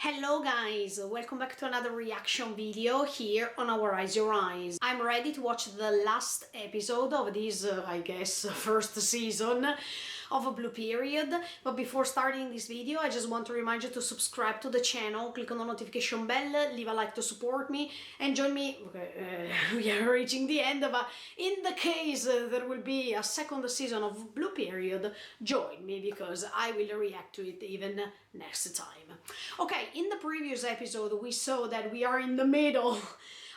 Hello guys, welcome back to another reaction video here on Our Eyes Your Eyes. I'm ready to watch the last episode of this, I guess, first season of Blue Period. But before starting this video, I just want to remind you to subscribe to the channel, click on the notification bell, leave a like to support me, and join me. We are reaching the end, but in the case there will be a second season of Blue Period, join me because I will react to it even next time. Okay, in the previous episode we saw that we are in the middle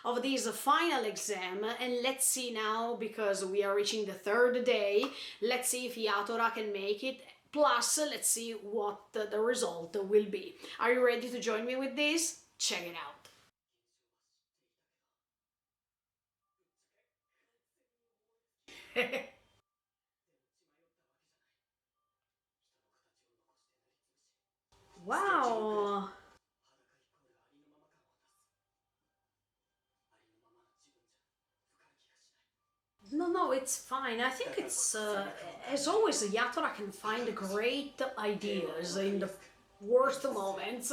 of this final exam, and let's see now, because we are reaching the third day, let's see if Yatora can make it, plus let's see what the result will be. Are you ready to join me with this? Check it out. Wow. No, it's fine. I think it's, as always, Yatora can find great ideas in the worst moments.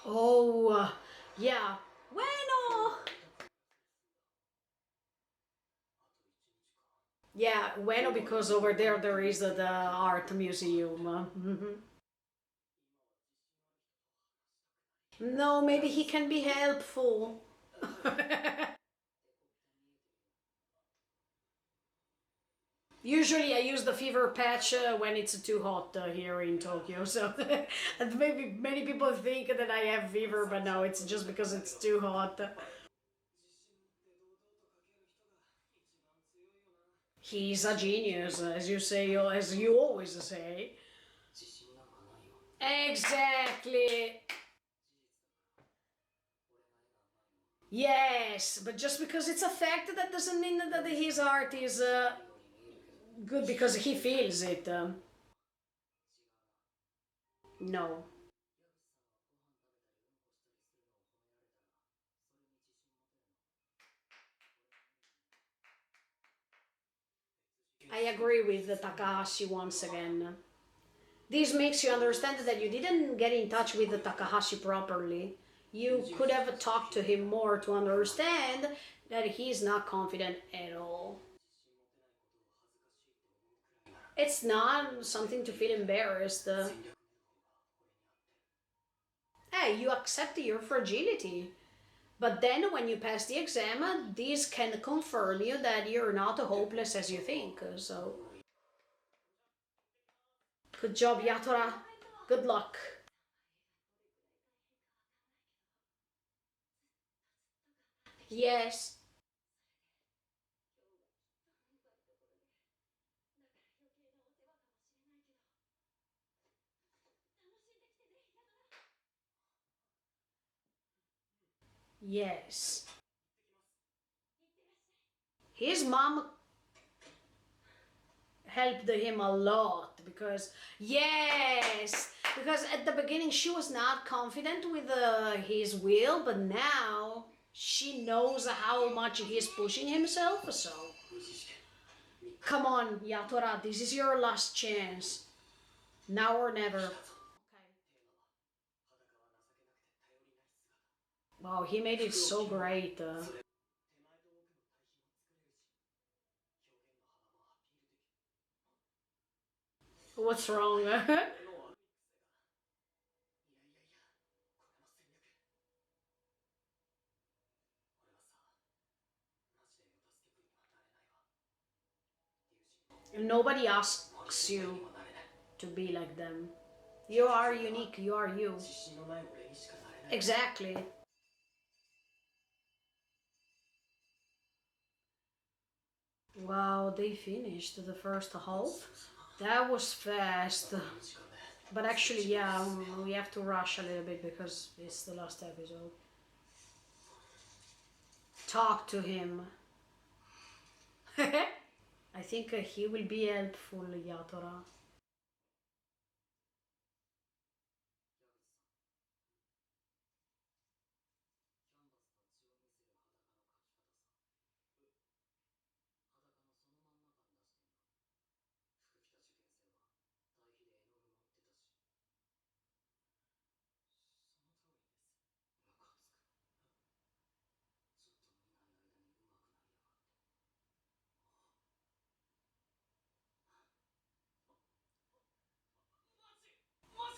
Oh, yeah. Bueno! Yeah, bueno, because over there is the art museum. Mhm. No, maybe he can be helpful. Usually I use the fever patch when it's too hot here in Tokyo, so and maybe many people think that I have fever, but no, it's just because it's too hot. He's a genius, as you say, as you always say. Exactly. Yes, but just because it's a fact, that doesn't mean that his art is good because he feels it. No. I agree with the Takahashi once again. This makes you understand that you didn't get in touch with the Takahashi properly. You could have talked to him more to understand that he's not confident at all. It's not something to feel embarrassed. Hey, you accept your fragility. But then when you pass the exam, this can confirm you that you're not as hopeless as you think. So, good job, Yatora. Good luck. Yes. Yes. His mom helped him a lot because, yes, because at the beginning she was not confident with his will, but now she knows how much he's pushing himself. So come on, Yatora, this is your last chance, now or never. Okay. Wow, he made it so great. What's wrong? Nobody asks you to be like them. You are unique, you are you. Exactly. Wow, they finished the first half. That was fast. But actually, yeah, we have to rush a little bit because it's the last episode. Talk to him. I think he will be helpful, Yatora.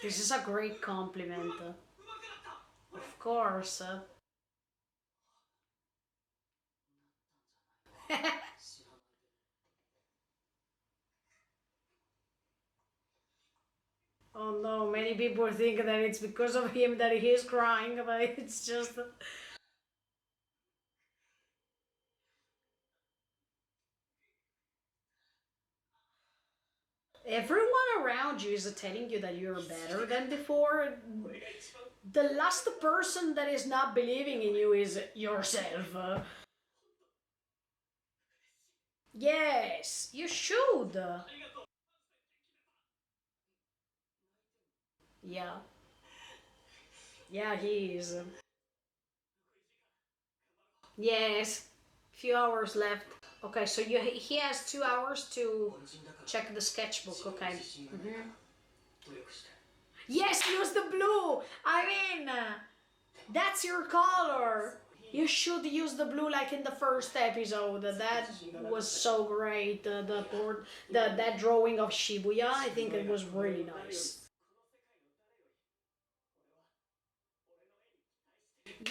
This is a great compliment. Of course. Oh no, many people think that it's because of him that he is crying, but it's just... Everyone around you is telling you that you're better than before. The last person that is not believing in you is yourself. Yes, you should. Yeah, yeah, he is. Yes, few hours left. Okay, so he has 2 hours to check the sketchbook. Okay. Yes, use the blue. I mean, that's your color. You should use the blue like in the first episode. That was so great. That drawing of Shibuya, I think it was really nice.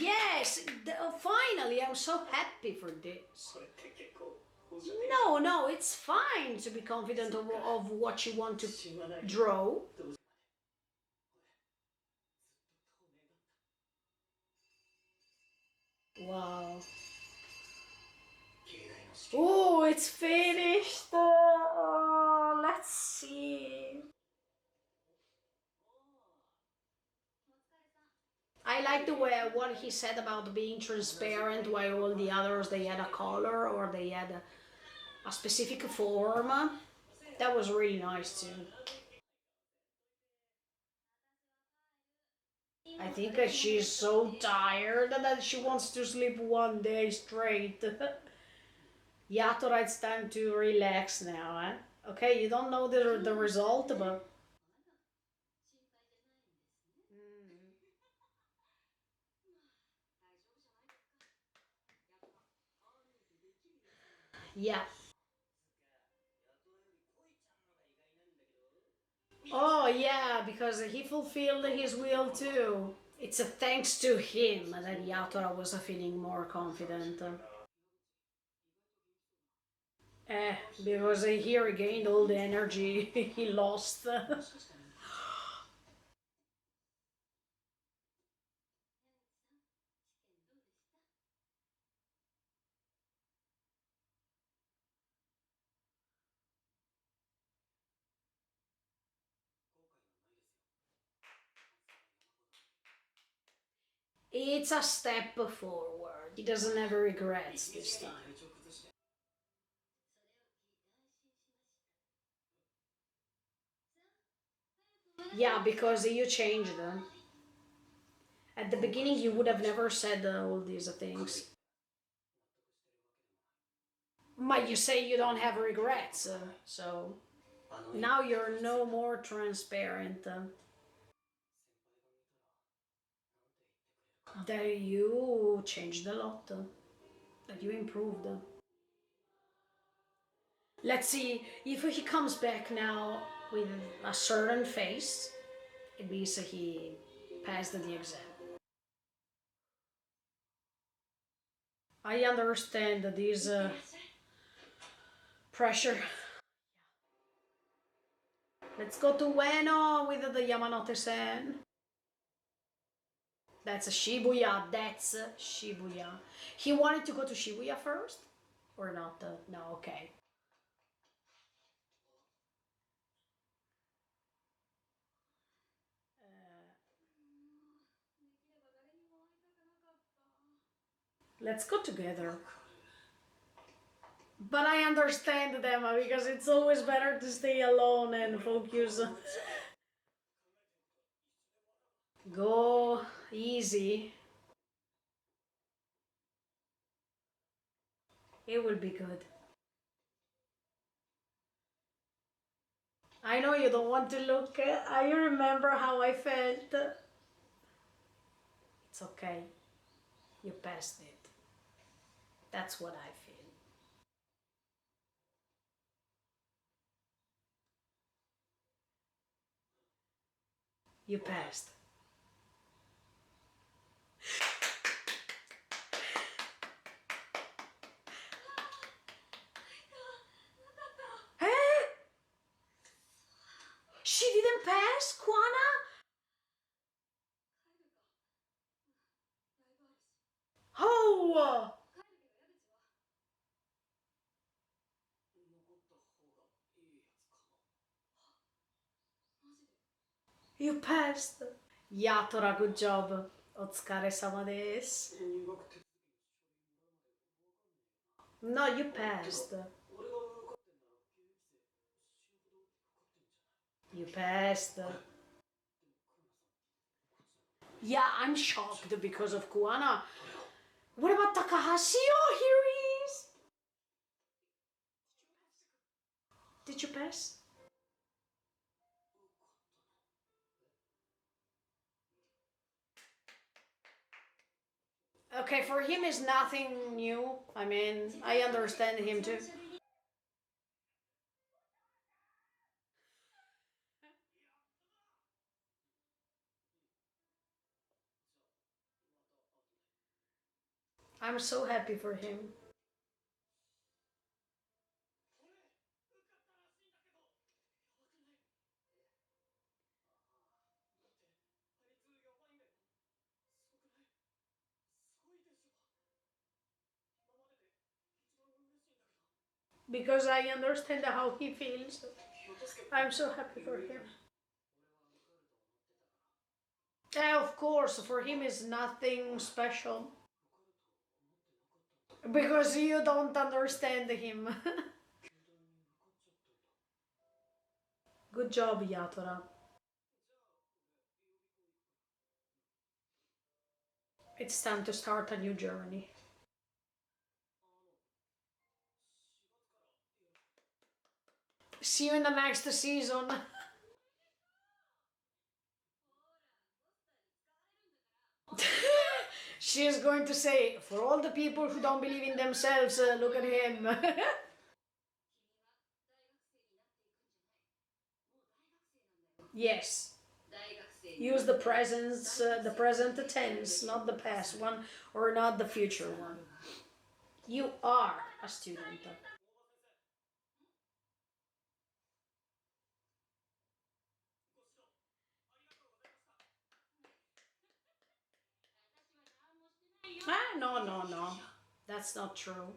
Yes, finally, I'm so happy for this. No, no, it's fine to be confident of what you want to draw. Wow. Oh, it's finished. Oh, let's see. I like the way what he said about being transparent, while all the others they had a color or they had a specific form. That was really nice too. I think that she's so tired that she wants to sleep one day straight. Yatora, it's time to relax now, eh? Okay, you don't know the result, but... Yeah. Oh, yeah, because he fulfilled his will too. It's a thanks to him that Yatora was feeling more confident. Because he regained all the energy he lost. It's a step forward. He doesn't have regrets this time. Yeah, because you changed them. At the beginning, you would have never said all these things. But you say you don't have regrets, so now you're no more transparent. That you changed a lot, that you improved. Let's see if he comes back now with a certain face. It means he passed the exam. I understand this pressure. Let's go to Ueno with the Yamanote-sen. That's a Shibuya. That's a Shibuya. He wanted to go to Shibuya first? Or not? No, okay. Let's go together. But I understand them because it's always better to stay alone and focus. Go easy. It will be good. I know you don't want to look. I remember how I felt. It's okay. You passed it. That's what I feel. You passed. Huh? She didn't pass, Kwana? Oh! You passed. Yatora, good job. Otsukare-sama desu. No, you passed. You passed. Yeah, I'm shocked because of Kuwana. What about Takahashi? Oh, here he is. Did you pass? Okay, for him is nothing new. I mean, I understand him too. I'm so happy for him. Because I understand how he feels. I'm so happy for him. Yeah, of course, for him is nothing special. Because you don't understand him. Good job, Yatora. It's time to start a new journey. See you in the next season. She is going to say, for all the people who don't believe in themselves, look at him. Yes. Use the present tense, not the past one or not the future one. You are a student. Ah, no, no, no. That's not true.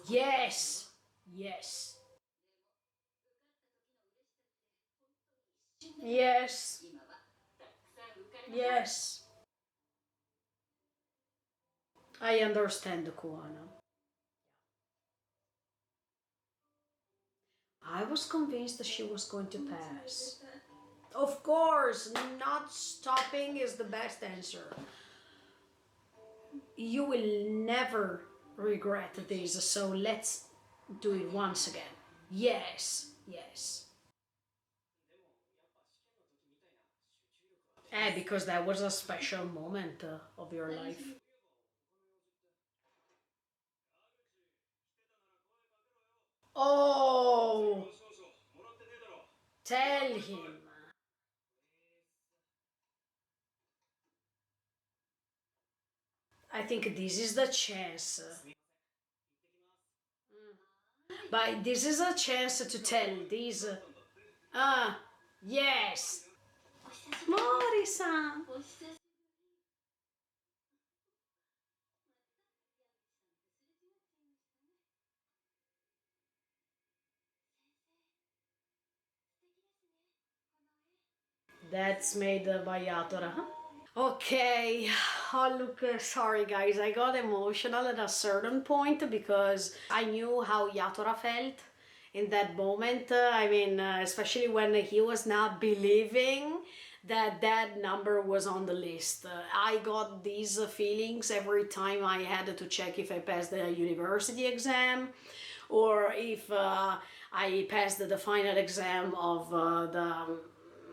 Yes. Yes. Yes. Yes. I understand the Kuana. I was convinced that she was going to pass. Of course, not stopping is the best answer. You will never regret this, so let's do it once again. Yes, yes. Because that was a special moment of your life. Oh, tell him. I think this is the chance. But this is a chance to tell these. Yes. Mori-san. That's made by Yatora, huh? Okay, oh look, sorry guys, I got emotional at a certain point because I knew how Yatora felt in that moment. I mean, especially when he was not believing that that number was on the list. I got these feelings every time I had to check if I passed the university exam or if I passed the final exam of the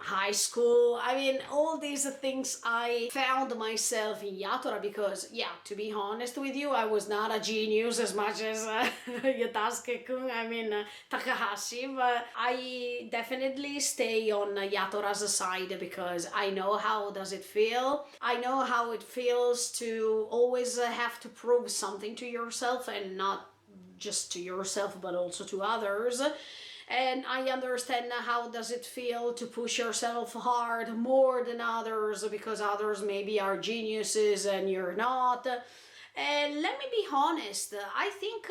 high school. I mean, all these things I found myself in Yatora because, yeah, to be honest with you, I was not a genius as much as Yatasuke-kun, Takahashi, but I definitely stay on Yatora's side because I know how does it feel. I know how it feels to always have to prove something to yourself, and not just to yourself but also to others. And I understand how does it feel to push yourself hard more than others because others maybe are geniuses and you're not. And let me be honest, I think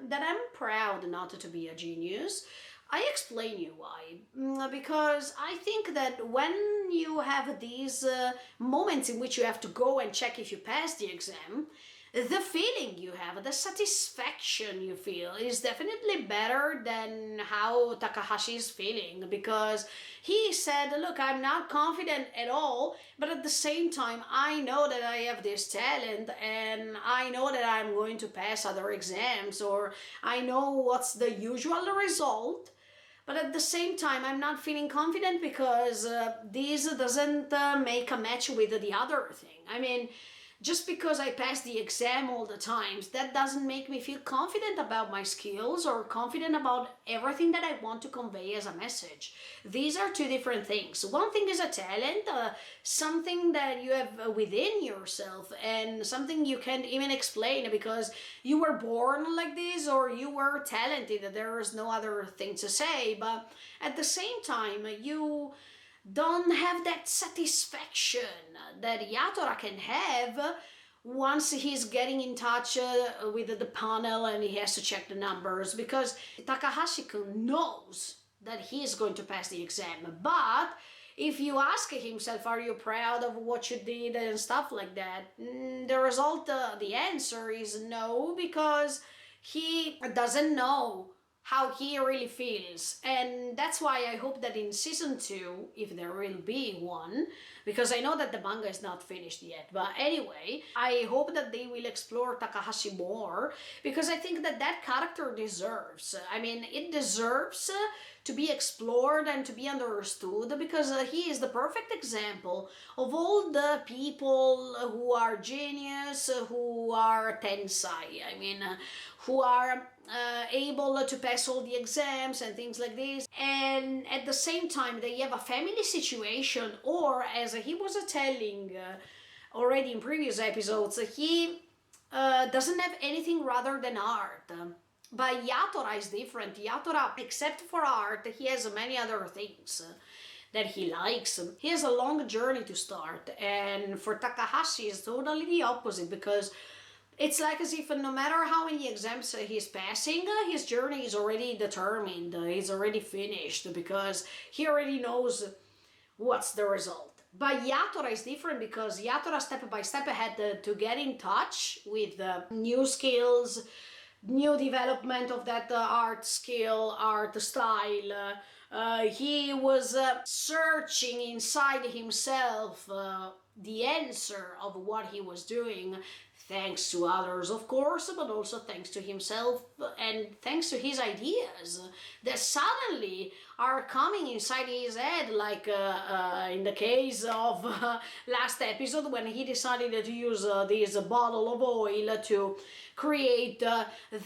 that I'm proud not to be a genius. I explain you why. Because I think that when you have these moments in which you have to go and check if you passed the exam, the feeling you have, the satisfaction you feel is definitely better than how Takahashi is feeling, because he said, look, I'm not confident at all, but at the same time I know that I have this talent and I know that I'm going to pass other exams, or I know what's the usual result. But at the same time, I'm not feeling confident because this doesn't make a match with the other thing. I mean, just because I pass the exam all the times, that doesn't make me feel confident about my skills or confident about everything that I want to convey as a message. These are two different things. One thing is a talent, something that you have within yourself, and something you can't even explain because you were born like this or you were talented. There is no other thing to say. But at the same time, you don't have that satisfaction that Yatora can have once he's getting in touch with the panel and he has to check the numbers, because Takahashi-kun knows that he is going to pass the exam. But if you ask himself, are you proud of what you did and stuff like that, the result, the answer is no, because he doesn't know how he really feels. And that's why I hope that in season 2, if there will be one, because I know that the manga is not finished yet, but anyway, I hope that they will explore Takahashi more, because I think that that character deserves, it deserves to be explored and to be understood, because he is the perfect example of all the people who are genius, who are tensai, who are able to pass all the exams and things like this, and at the same time they have a family situation, or as he was telling already in previous episodes, he doesn't have anything rather than art. But Yatora is different. Yatora, except for art, he has many other things that he likes. He has a long journey to start, and for Takahashi it's totally the opposite, because it's like as if no matter how many exams he's passing, his journey is already determined, he's already finished, because he already knows what's the result. But Yatora is different, because Yatora step by step had to get in touch with new skills, new development of that art skill, art style. He was searching inside himself the answer of what he was doing, thanks to others, of course, but also thanks to himself and thanks to his ideas that suddenly are coming inside his head, like in the case of last episode, when he decided to use this bottle of oil to create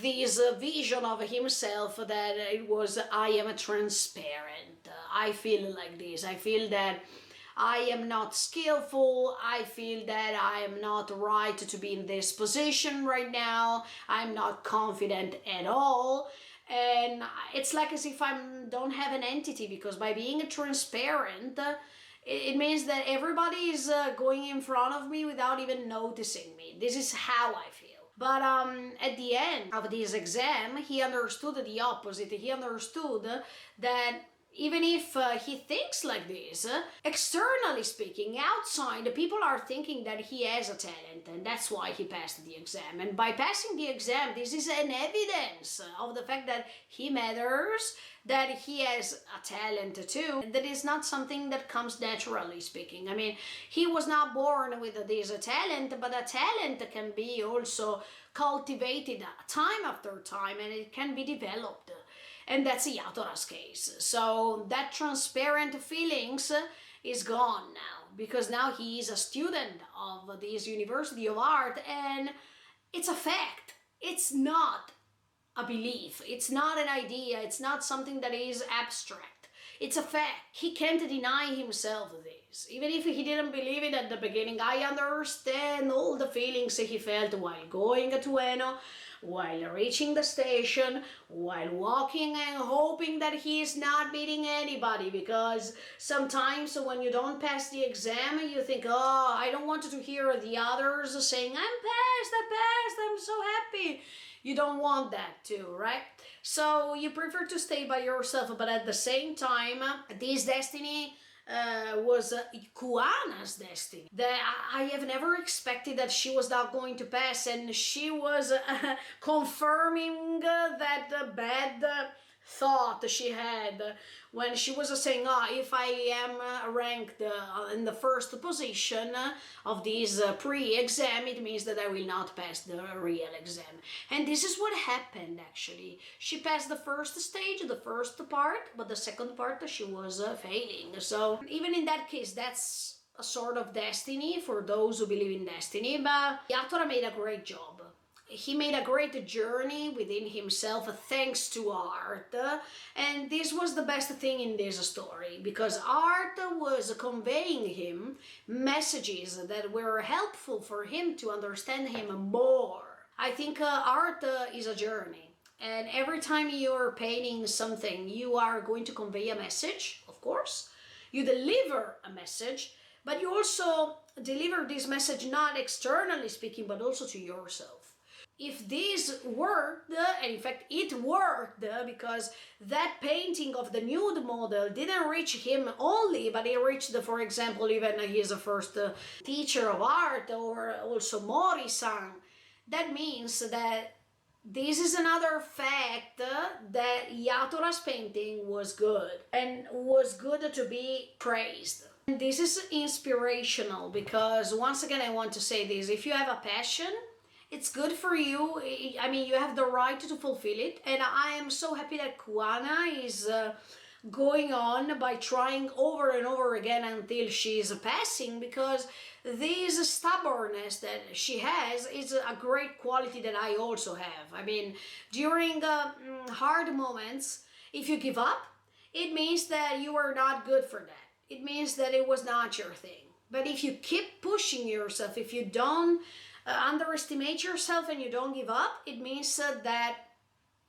this vision of himself that it was, I am transparent, I feel like this, I feel that I am not skillful, I feel that I am not right to be in this position right now, I'm not confident at all. And it's like as if I don't have an entity, because by being transparent, it means that everybody is going in front of me without even noticing me. This is how I feel. But at the end of this exam, he understood the opposite. He understood that even if he thinks like this, externally speaking, outside, people are thinking that he has a talent, and that's why he passed the exam. And by passing the exam, this is an evidence of the fact that he matters, that he has a talent too. That is not something that comes naturally speaking. He was not born with this talent, but a talent can be also cultivated time after time, and it can be developed. And that's Yatora's case. So that transparent feelings is gone now, because now he is a student of this University of Art, and it's a fact. It's not a belief. It's not an idea. It's not something that is abstract. It's a fact. He can't deny himself this. Even if he didn't believe it at the beginning, I understand all the feelings he felt while going to Ueno, while reaching the station, while walking and hoping that he is not beating anybody, because sometimes when you don't pass the exam, you think, oh, I don't want to hear the others saying, I'm passed, I'm so happy. You don't want that too, right? So you prefer to stay by yourself, but at the same time, this destiny was Kuana's destiny. That I have never expected that she was not going to pass, and she was confirming that bad thought she had when she was saying, oh, if I am ranked in the first position of this pre-exam, it means that I will not pass the real exam. And this is what happened actually. She passed the first stage, the first part, but the second part she was failing. So even in that case, that's a sort of destiny for those who believe in destiny, but Yatora made a great job. He made a great journey within himself thanks to art, and this was the best thing in this story, because art was conveying him messages that were helpful for him to understand him more. I think art is a journey, and every time you're painting something, you are going to convey a message, of course. You deliver a message, but you also deliver this message not externally speaking, but also to yourself. If this worked, and in fact it worked, because that painting of the nude model didn't reach him only, but it reached, for example, even his first teacher of art, or also Mori-san, that means that this is another fact that Yatora's painting was good, and was good to be praised. And this is inspirational, because once again I want to say this, if you have a passion, it's good for you. I mean, you have the right to fulfill it, and I am so happy that Kuana is going on by trying over and over again until she is passing, because this stubbornness that she has is a great quality that I also have. I mean, during hard moments, if you give up, it means that you are not good for that. It means that it was not your thing. But if you keep pushing yourself, if you don't underestimate yourself and you don't give up, it means that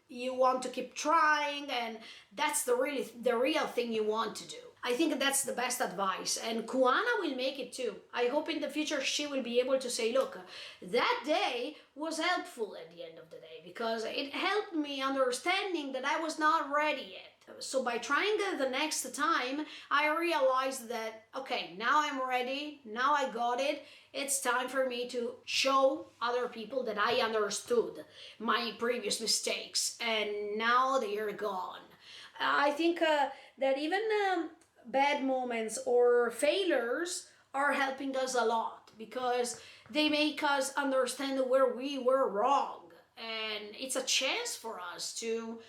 you want to keep trying, and that's the real thing you want to do. I think that's the best advice, and Kuana will make it too. I hope in the future she will be able to say, look, that day was helpful at the end of the day, because it helped me understanding that I was not ready yet. So by trying the next time, I realized that, okay, now I'm ready, now I got it, it's time for me to show other people that I understood my previous mistakes, and now they are gone. I think that even bad moments or failures are helping us a lot, because they make us understand where we were wrong, and it's a chance for us to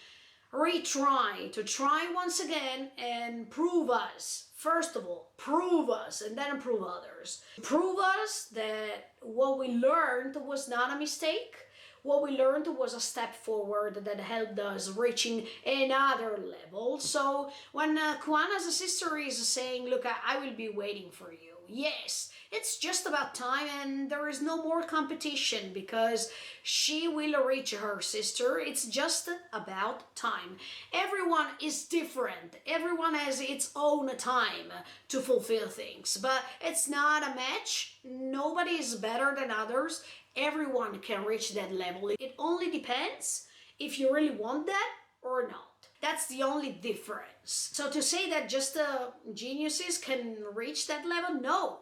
retry, to try once again and prove us. First of all, prove us, and then prove others. Prove us that what we learned was not a mistake. What we learned was a step forward that helped us reaching another level. So when Kuana's sister is saying, look, I will be waiting for you. Yes, it's just about time, and there is no more competition, because she will reach her sister. It's just about time. Everyone is different. Everyone has its own time to fulfill things, but it's not a match. Nobody is better than others. Everyone can reach that level. It only depends if you really want that or not. That's the only difference. So to say that just geniuses can reach that level, no,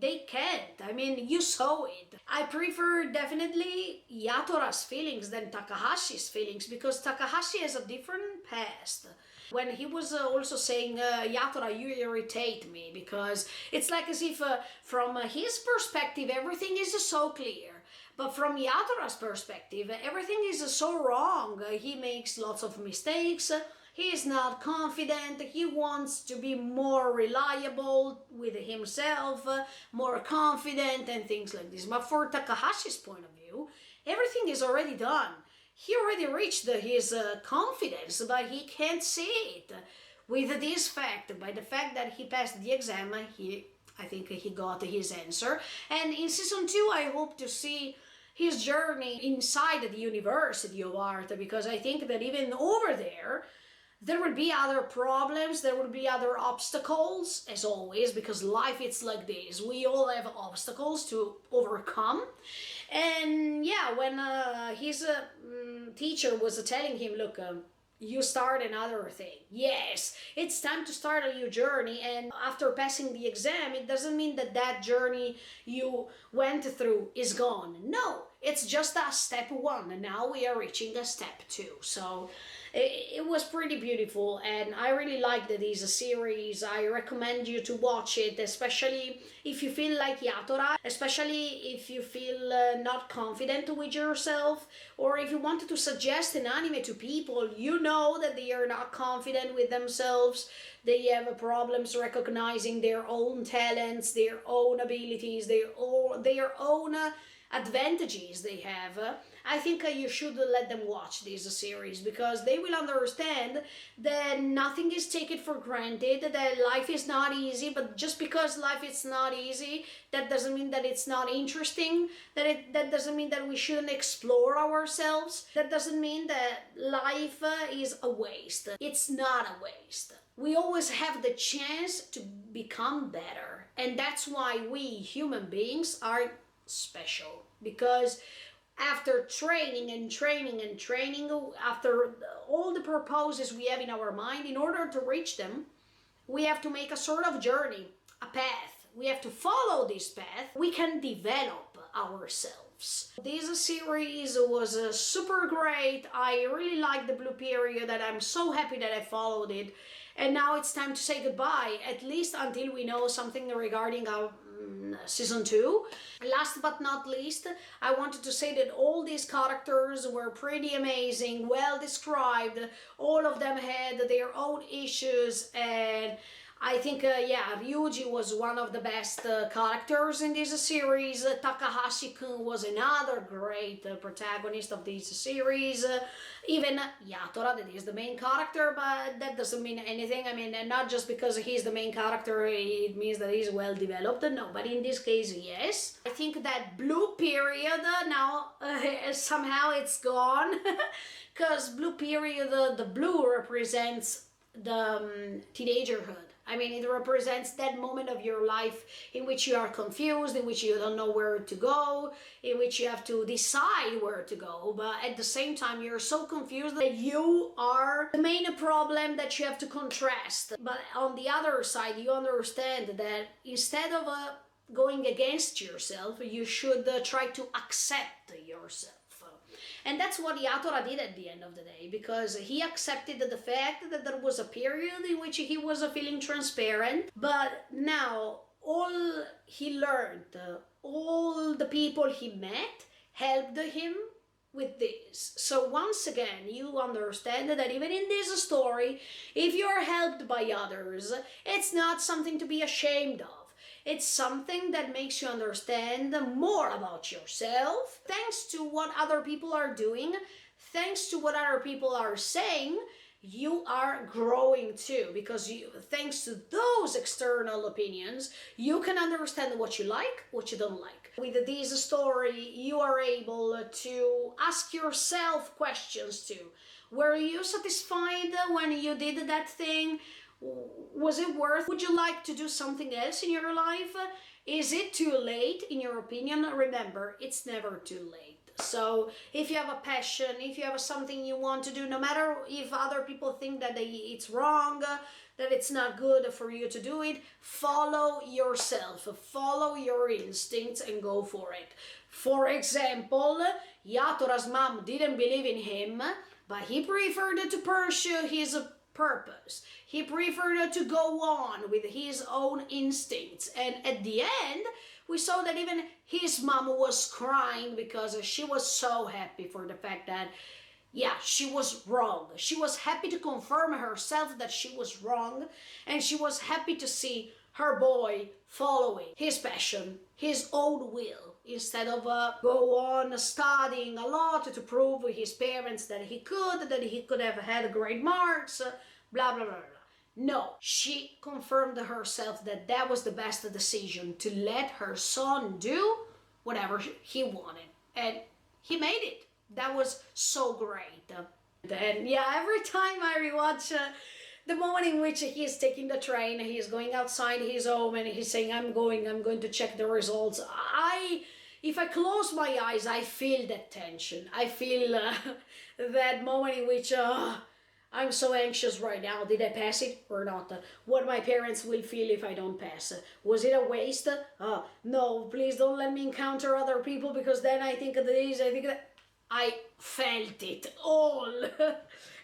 they can't. I mean, you saw it. I prefer definitely Yatora's feelings than Takahashi's feelings, because Takahashi has a different past. When he was also saying, Yatora, you irritate me, because it's like as if from his perspective everything is so clear. But from Yatora's perspective, everything is so wrong. He makes lots of mistakes. He is not confident. He wants to be more reliable with himself, more confident and things like this. But for Takahashi's point of view, everything is already done. He already reached his confidence, but he can't see it. With this fact, by the fact that he passed the exam, I think he got his answer. And in season 2, I hope to see his journey inside the University of Art, because I think that even over there will be other problems, there will be other obstacles, as always, because life it's like this. We all have obstacles to overcome. And yeah, when his teacher was telling him, look, you start another thing. Yes, it's time to start a new journey, and after passing the exam, it doesn't mean that that journey you went through is gone. No, it's just a step 1, and now we are reaching a step 2. So it was pretty beautiful, and I really liked this series. I recommend you to watch it, especially if you feel like Yatora, especially if you feel not confident with yourself, or if you wanted to suggest an anime to people you know that they are not confident with themselves, they have problems recognizing their own talents, their own abilities, their own advantages they have. I think you should let them watch this series, because they will understand that nothing is taken for granted, that life is not easy, but just because life is not easy, that doesn't mean that it's not interesting, that doesn't mean that we shouldn't explore ourselves, that doesn't mean that life is a waste. It's not a waste. We always have the chance to become better, and that's why we human beings are special, because after training and training and training, after all the purposes we have in our mind, in order to reach them, we have to make a sort of journey, a path. We have to follow this path. We can develop ourselves. This series was super great. I really like the Blue Period, and I'm so happy that I followed it. And now it's time to say goodbye, at least until we know something regarding our season 2. Last but not least, I wanted to say that all these characters were pretty amazing, well described. All of them had their own issues, and I think, yeah, Ryuji was one of the best characters in this series. Takahashi-kun was another great protagonist of this series. Even Yatora, that is the main character, but that doesn't mean anything. I mean, not just because he's the main character, it means that he's well developed. No, but in this case, yes. I think that Blue Period, now somehow it's gone, because Blue Period, the blue represents the teenagerhood. I mean, it represents that moment of your life in which you are confused, in which you don't know where to go, in which you have to decide where to go, but at the same time you're so confused that you are the main problem that you have to contrast. But on the other side, you understand that instead of going against yourself, you should try to accept yourself. And that's what Yatora did at the end of the day, because he accepted the fact that there was a period in which he was feeling transparent, but now all he learned, all the people he met helped him with this. So once again, you understand that even in this story, if you're helped by others, it's not something to be ashamed of. It's something that makes you understand more about yourself. Thanks to what other people are doing, thanks to what other people are saying, you are growing too, because thanks to those external opinions, you can understand what you like, what you don't like. With this story, you are able to ask yourself questions too. Were you satisfied when you did that thing? Was it worth? Would you like to do something else in your life? Is it too late, in your opinion? Remember, it's never too late. So if you have a passion, if you have something you want to do, no matter if other people think that it's wrong, that it's not good for you to do it, follow yourself, follow your instincts and go for it. For example, Yatora's mom didn't believe in him, but he preferred to pursue his purpose. He preferred to go on with his own instincts, and at the end, we saw that even his mom was crying because she was so happy for the fact that, yeah, she was wrong. She was happy to confirm herself that she was wrong, and she was happy to see her boy following his passion, his own will, instead of go on studying a lot to prove with his parents that he could have had great marks, blah, blah, blah, blah. No, she confirmed to herself that that was the best decision, to let her son do whatever he wanted. And he made it. That was so great. And yeah, every time I rewatch the moment in which he's taking the train, he's going outside his home and he's saying, I'm going to check the results. If I close my eyes, I feel that tension. I feel that moment in which I'm so anxious right now. Did I pass it or not? What my parents will feel if I don't pass? Was it a waste? No, please don't let me encounter other people, because then I think of this, I think that. I felt it all.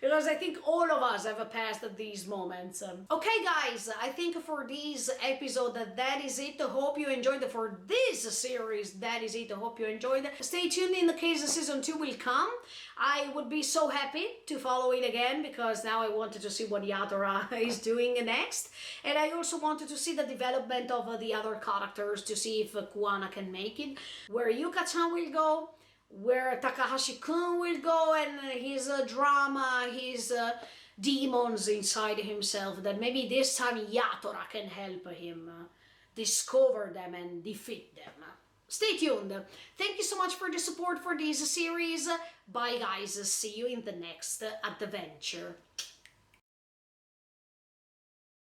Because I think all of us have passed these moments. Okay guys, I think for this episode that is it. Hope you enjoyed it. For this series, that is it. Hope you enjoyed it. Stay tuned in the case season 2 will come. I would be so happy to follow it again, because now I wanted to see what Yatora is doing next. And I also wanted to see the development of the other characters, to see if Kuwana can make it, where Yuka-chan will go, where Takahashi-kun will go, and his drama, his demons inside himself, that maybe this time Yatora can help him discover them and defeat them. Stay tuned. Thank you so much for the support for this series. Bye guys, see you in the next adventure.